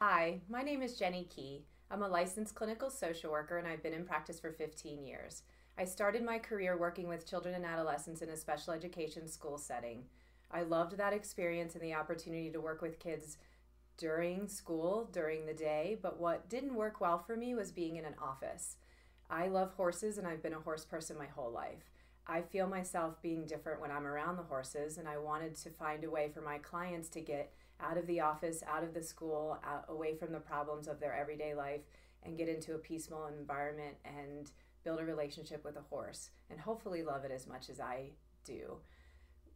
Hi, my name is Jenny Key. I'm a licensed clinical social worker and I've been in practice for 15 years. I started my career working with children and adolescents in a special education school setting. I loved that experience and the opportunity to work with kids during school, during the day, but what didn't work well for me was being in an office. I love horses and I've been a horse person my whole life. I feel myself being different when I'm around the horses, and I wanted to find a way for my clients to get out of the office, out of the school, away from the problems of their everyday life, and get into a peaceful environment and build a relationship with a horse and hopefully love it as much as I do.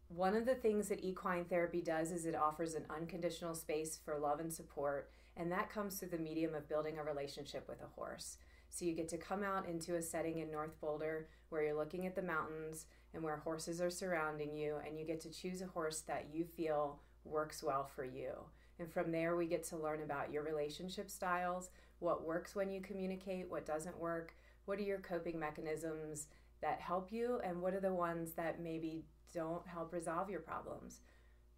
One of the things that equine therapy does is it offers an unconditional space for love and support, and that comes through the medium of building a relationship with a horse. So you get to come out into a setting in North Boulder where you're looking at the mountains and where horses are surrounding you, and you get to choose a horse that you feel works well for you. And from there, we get to learn about your relationship styles, what works when you communicate, what doesn't work, what are your coping mechanisms that help you, and what are the ones that maybe don't help resolve your problems.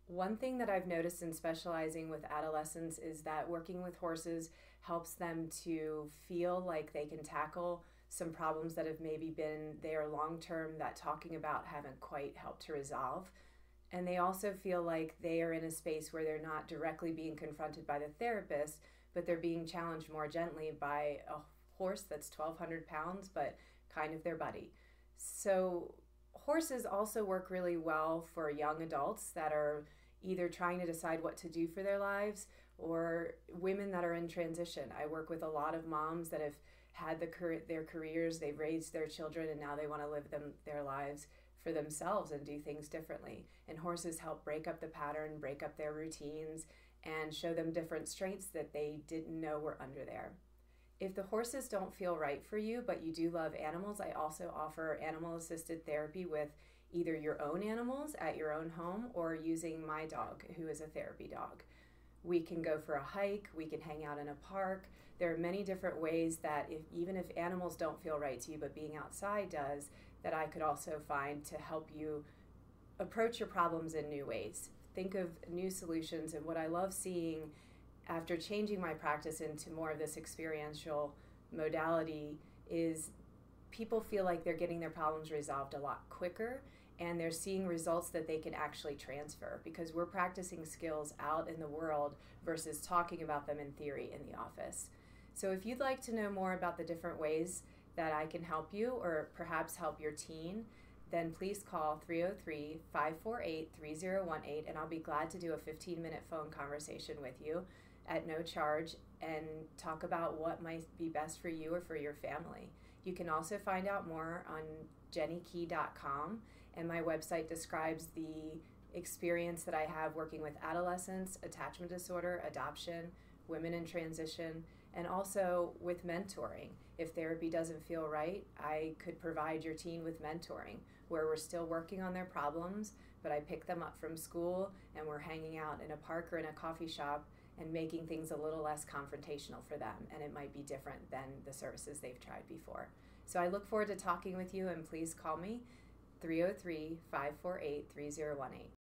One thing that I've noticed in specializing with adolescents is that working with horses helps them to feel like they can tackle some problems that have maybe been there long term that talking about haven't quite helped to resolve. And they also feel like they are in a space where they're not directly being confronted by the therapist, but they're being challenged more gently by a horse that's 1,200 pounds, but kind of their buddy. So horses also work really well for young adults that are either trying to decide what to do for their lives or women that are in transition. I work with a lot of moms that have had their careers, they've raised their children, and now they want to live their lives for themselves and do things differently. And horses help break up the pattern, break up their routines, and show them different strengths that they didn't know were under there. If the horses don't feel right for you, but you do love animals, I also offer animal-assisted therapy with either your own animals at your own home or using my dog, who is a therapy dog. We can go for a hike, we can hang out in a park. There are many different ways that even if animals don't feel right to you, but being outside does, that I could also find to help you approach your problems in new ways. Think of new solutions. And what I love seeing after changing my practice into more of this experiential modality is people feel like they're getting their problems resolved a lot quicker, and they're seeing results that they can actually transfer because we're practicing skills out in the world versus talking about them in theory in the office. So if you'd like to know more about the different ways that I can help you or perhaps help your teen, then please call 303-548-3018, and I'll be glad to do a 15-minute phone conversation with you at no charge and talk about what might be best for you or for your family. You can also find out more on jennykey.com, and my website describes the experience that I have working with adolescents, attachment disorder, adoption, women in transition, and also with mentoring. If therapy doesn't feel right, I could provide your teen with mentoring, where we're still working on their problems, but I pick them up from school and we're hanging out in a park or in a coffee shop and making things a little less confrontational for them, and it might be different than the services they've tried before. So I look forward to talking with you, and please call me 303-548-3018.